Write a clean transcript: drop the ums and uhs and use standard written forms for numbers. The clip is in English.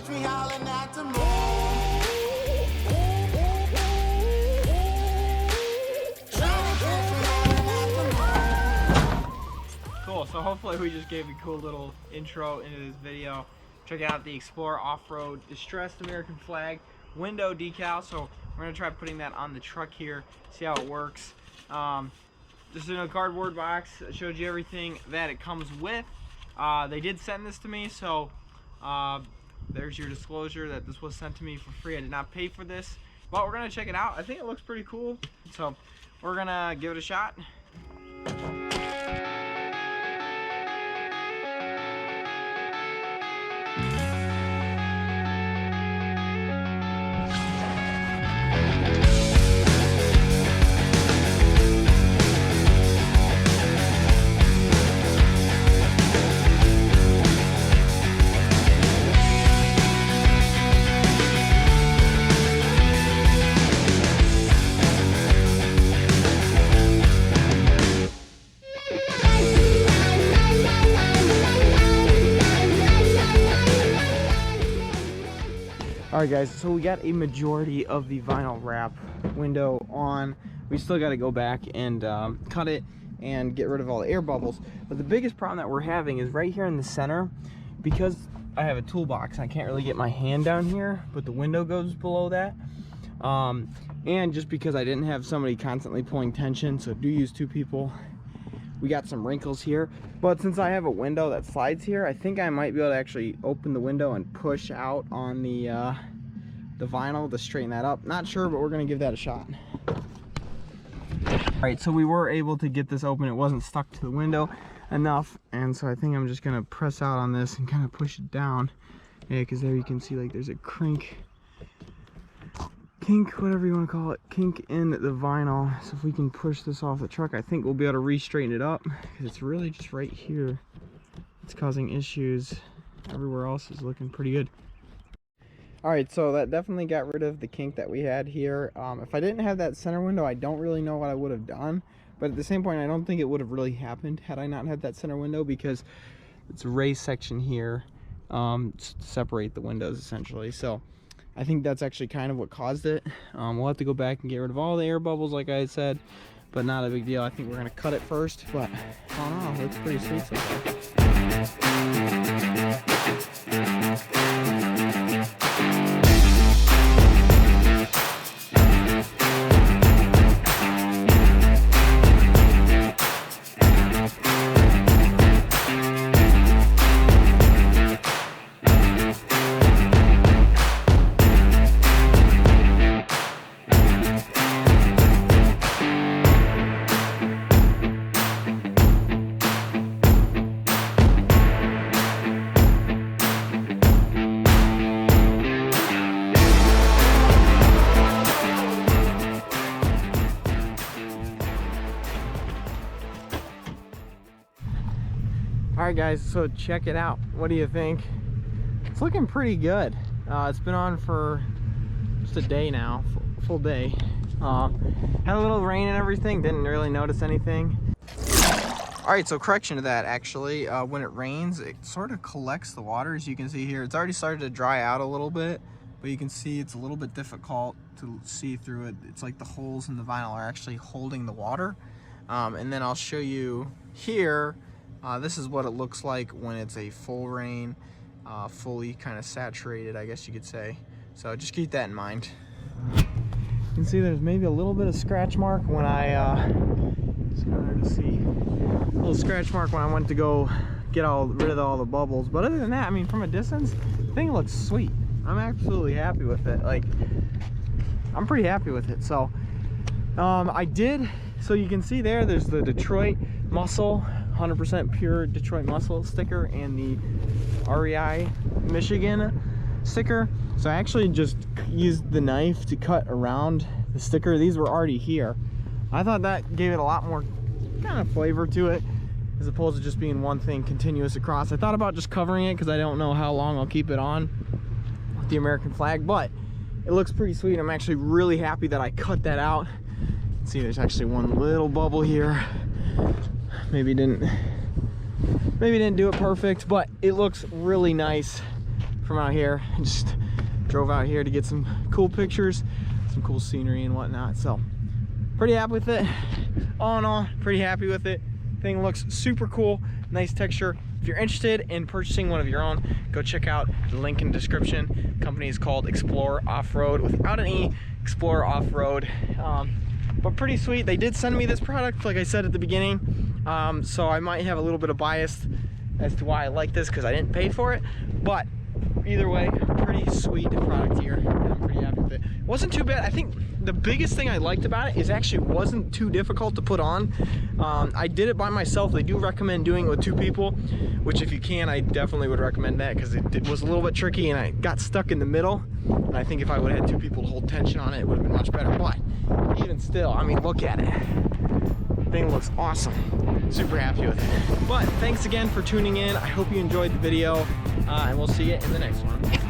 catch me howling at the moon. Cool, so hopefully we just gave a cool little intro into this video. Check out the Xplore Offroad Distressed American Flag window decal. So we're gonna try putting that on the truck here, see how it works. This is in a cardboard box. I showed you everything that it comes with. They did send this to me, so there's your disclosure that this was sent to me for free. I did not pay for this, but we're gonna check it out. I think it looks pretty cool, so we're gonna give it a shot. Alright guys, so we got a majority of the vinyl wrap window on. We still got to go back and cut it and get rid of all the air bubbles. But the biggest problem that we're having is right here in the center. Because I have a toolbox, I can't really get my hand down here, but the window goes below that. And just because I didn't have somebody constantly pulling tension, so do use two people, we got some wrinkles here. But since I have a window that slides here, I think I might be able to actually open the window and push out on the vinyl to straighten that up. Not sure, but we're gonna give that a shot. All right, so we were able to get this open. It wasn't stuck to the window enough, and so I think I'm just gonna press out on this and kind of push it down. Yeah, because there you can see like there's a kink, whatever you want to call it, kink in the vinyl. So if we can push this off the truck, I think we'll be able to re-straighten it up, because it's really just right here it's causing issues. Everywhere else is looking pretty good. All right, so that definitely got rid of the kink that we had here. If I didn't have that center window, I don't really know what I would have done, but at the same point, I don't think it would have really happened had I not had that center window, because it's a raised section here to separate the windows essentially. So I think that's actually kind of what caused it. We'll have to go back and get rid of all the air bubbles like I said, but not a big deal. I think we're gonna cut it first, but I don't know, it looks pretty sweet so far. Alright guys, so check it out. What do you think? It's looking pretty good. It's been on for just a day now, full day. Had a little rain and everything, didn't really notice anything. Alright, so correction to that actually. When it rains, it sort of collects the water. As you can see here, it's already started to dry out a little bit, but you can see it's a little bit difficult to see through it. It's like the holes in the vinyl are actually holding the water. And then I'll show you here. This is what it looks like when it's a full rain, fully kind of saturated, I guess you could say. So just keep that in mind. You can see there's maybe a little bit of scratch mark when I, it's hard to see, a little scratch mark when I went to go get rid of all the bubbles. But other than that, I mean, from a distance, the thing looks sweet. I'm absolutely happy with it. Like, I'm pretty happy with it. So, so you can see there's the Detroit Muscle 100% pure Detroit Muscle sticker and the REI Michigan sticker. So I actually just used the knife to cut around the sticker. These were already here. I thought that gave it a lot more kind of flavor to it, as opposed to just being one thing continuous across. I thought about just covering it because I don't know how long I'll keep it on with the American flag, but it looks pretty sweet. I'm actually really happy that I cut that out. See, there's actually one little bubble here. Maybe didn't do it perfect, but it looks really nice from out here. I just drove out here to get some cool pictures, some cool scenery and whatnot. So pretty happy with it. All in all, pretty happy with it. Thing looks super cool, nice texture. If you're interested in purchasing one of your own, go check out the link in the description. The company is called Xplore Offroad, without an E, Xplore Offroad. But pretty sweet. They did send me this product, like I said at the beginning, so I might have a little bit of bias as to why I like this, because I didn't pay for it. But either way, pretty sweet product here, and I'm pretty happy with it. It wasn't too bad. I think the biggest thing I liked about it is actually wasn't too difficult to put on. I did it by myself. They do recommend doing it with 2 people, which if you can, I definitely would recommend that, because it was a little bit tricky and I got stuck in the middle. And I think if I would have had 2 people to hold tension on it, it would have been much better. But even still, I mean, look at it. Thing looks awesome. Super happy with it. But thanks again for tuning in. I hope you enjoyed the video, and we'll see you in the next one.